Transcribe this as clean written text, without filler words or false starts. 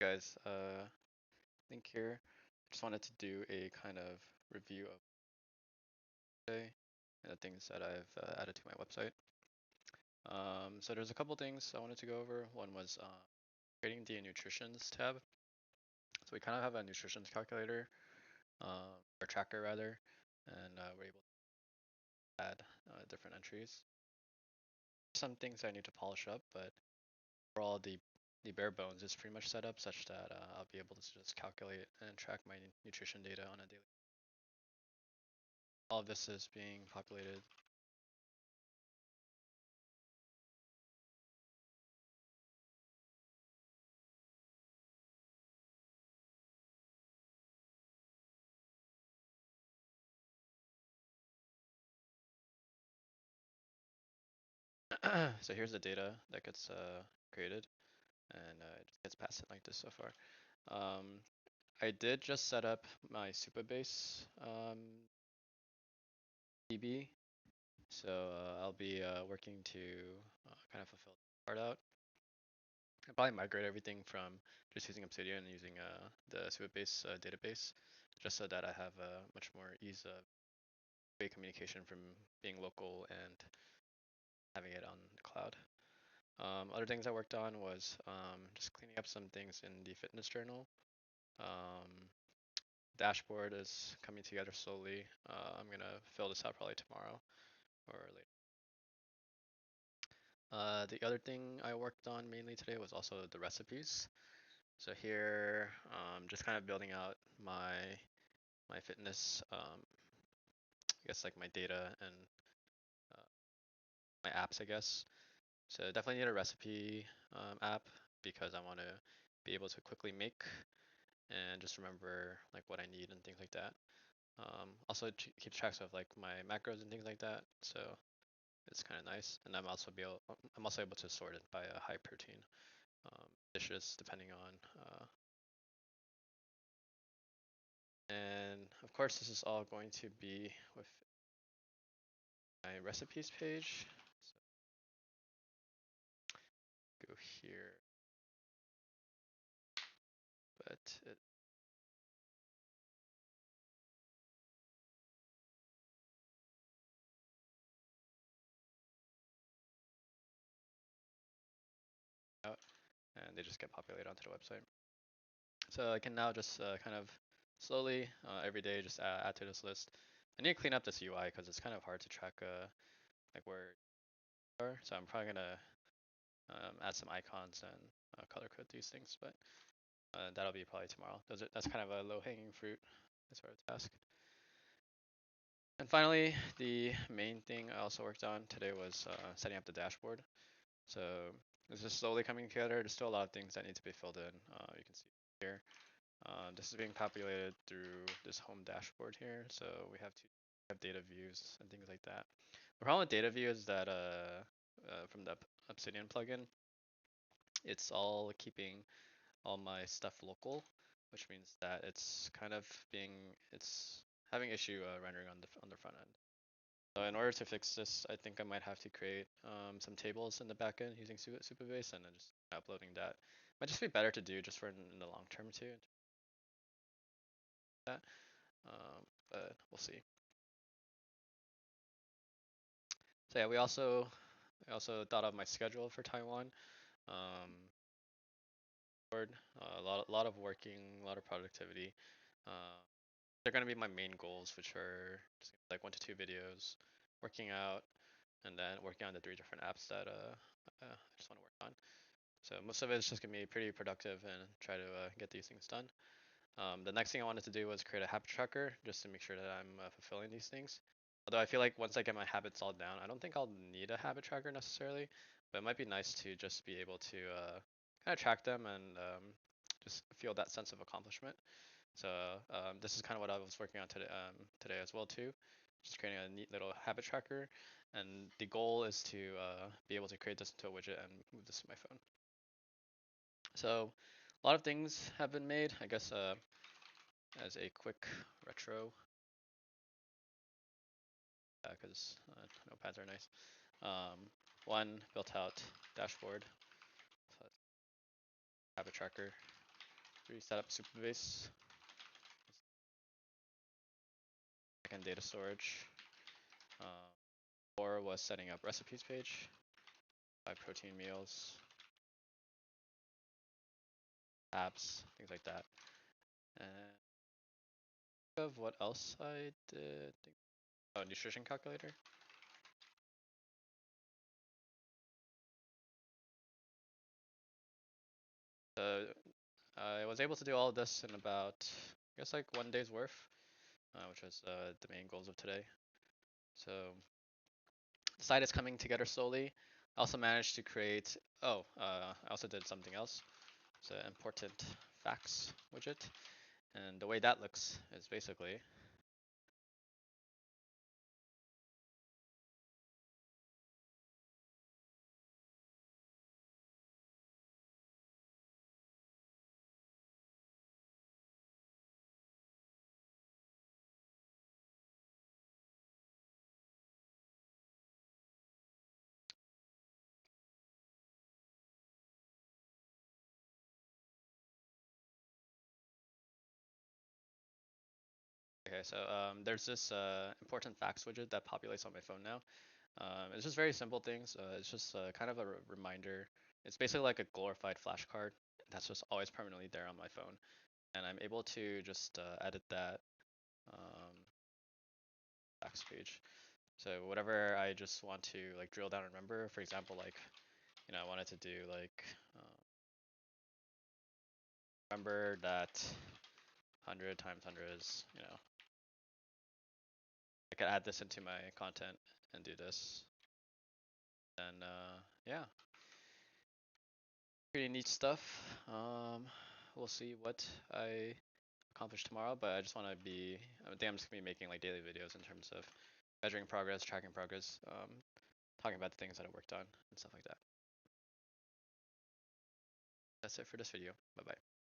Guys, link here. Just wanted to do a kind of review of today and the things that I've added to my website. So there's a couple things I wanted to go over. One was creating the nutritions tab. So we kind of have a nutritions calculator, or tracker rather, and we're able to add different entries. Some things I need to polish up, but overall the bare bones is pretty much set up such that I'll be able to just calculate and track my nutrition data on a daily. All of this is being populated. So here's the data that gets created, and it just gets passed in like this so far. I did just set up my supabase DB, so I'll be working to kind of fulfill that part out. I'll probably migrate everything from just using Obsidian and using the supabase database, just so that I have much more ease of way communication from being local and having it on the cloud. Other things I worked on was just cleaning up some things in the fitness journal. Um, Dashboard is coming together slowly. I'm gonna fill this out probably tomorrow or later. The other thing I worked on mainly today was also the recipes. So here, just kind of building out my fitness, I guess like my data and uh, my apps, I guess. So definitely need a recipe app because I want to be able to quickly make and just remember like what I need and things like that. Also keeps tracks of like my macros and things like that. So it's kind of nice. And I'm also able to sort it by a high protein dishes depending on. And of course, this is all going to be with my recipes page. So go here, but it out and they just get populated onto the website. So I can now just kind of slowly every day just add to this list. I need to clean up this UI because it's kind of hard to track like where you are. So I'm probably gonna add some icons and color code these things, but that'll be probably tomorrow. That's kind of a low hanging fruit sort of task. And finally, the main thing I also worked on today was setting up the dashboard. So this is slowly coming together. There's still a lot of things that need to be filled in. You can see here. This is being populated through this home dashboard here. So we have data views and things like that. The problem with data view is that from the Obsidian plugin, it's all keeping all my stuff local, which means that it's having issue rendering on the front end. So in order to fix this, I think I might have to create some tables in the backend using supabase and then just uploading that. Might just be better to do just for in the long term too. That, but we'll see. So yeah, I also thought of my schedule for Taiwan. Um, a lot of working, a lot of productivity. Uh, they're gonna be my main goals, which are just like 1 to 2 videos, working out, and then working on the 3 different apps that I just want to work on. So most of it is just gonna be pretty productive and try to get these things done. The next thing I wanted to do was create a habit tracker just to make sure that I'm fulfilling these things. Although I feel like once I get my habits all down, I don't think I'll need a habit tracker necessarily, but it might be nice to just be able to kind of track them and just feel that sense of accomplishment. So this is kind of what I was working on today as well too, just creating a neat little habit tracker. And the goal is to be able to create this into a widget and move this to my phone. So a lot of things have been made. I guess as a quick retro, because notepads are nice. One built out dashboard, so habit tracker. 3, set up supabase. Backend data storage. 4 was setting up recipes page. 5 protein meals. Apps, things like that. And of what else I did. Oh, nutrition calculator. I was able to do all of this in about, I guess, like 1 day's worth, which was the main goals of today. So the site is coming together slowly. I also managed to create, I also did something else. It's an important facts widget. And the way that looks is basically, okay, so there's this important facts widget that populates on my phone now. It's just very simple things. It's just kind of a reminder. It's basically like a glorified flashcard that's just always permanently there on my phone. And I'm able to just edit that um, facts page. So whatever I just want to like drill down and remember, for example, like, I wanted to do like, remember that 100 times 100 is, I could add this into my content and do this. And yeah, pretty neat stuff. We'll see what I accomplish tomorrow, but I just want to I think I'm just gonna be making like daily videos in terms of measuring progress, tracking progress, talking about the things that I worked on and stuff like that. That's it for this video. Bye bye.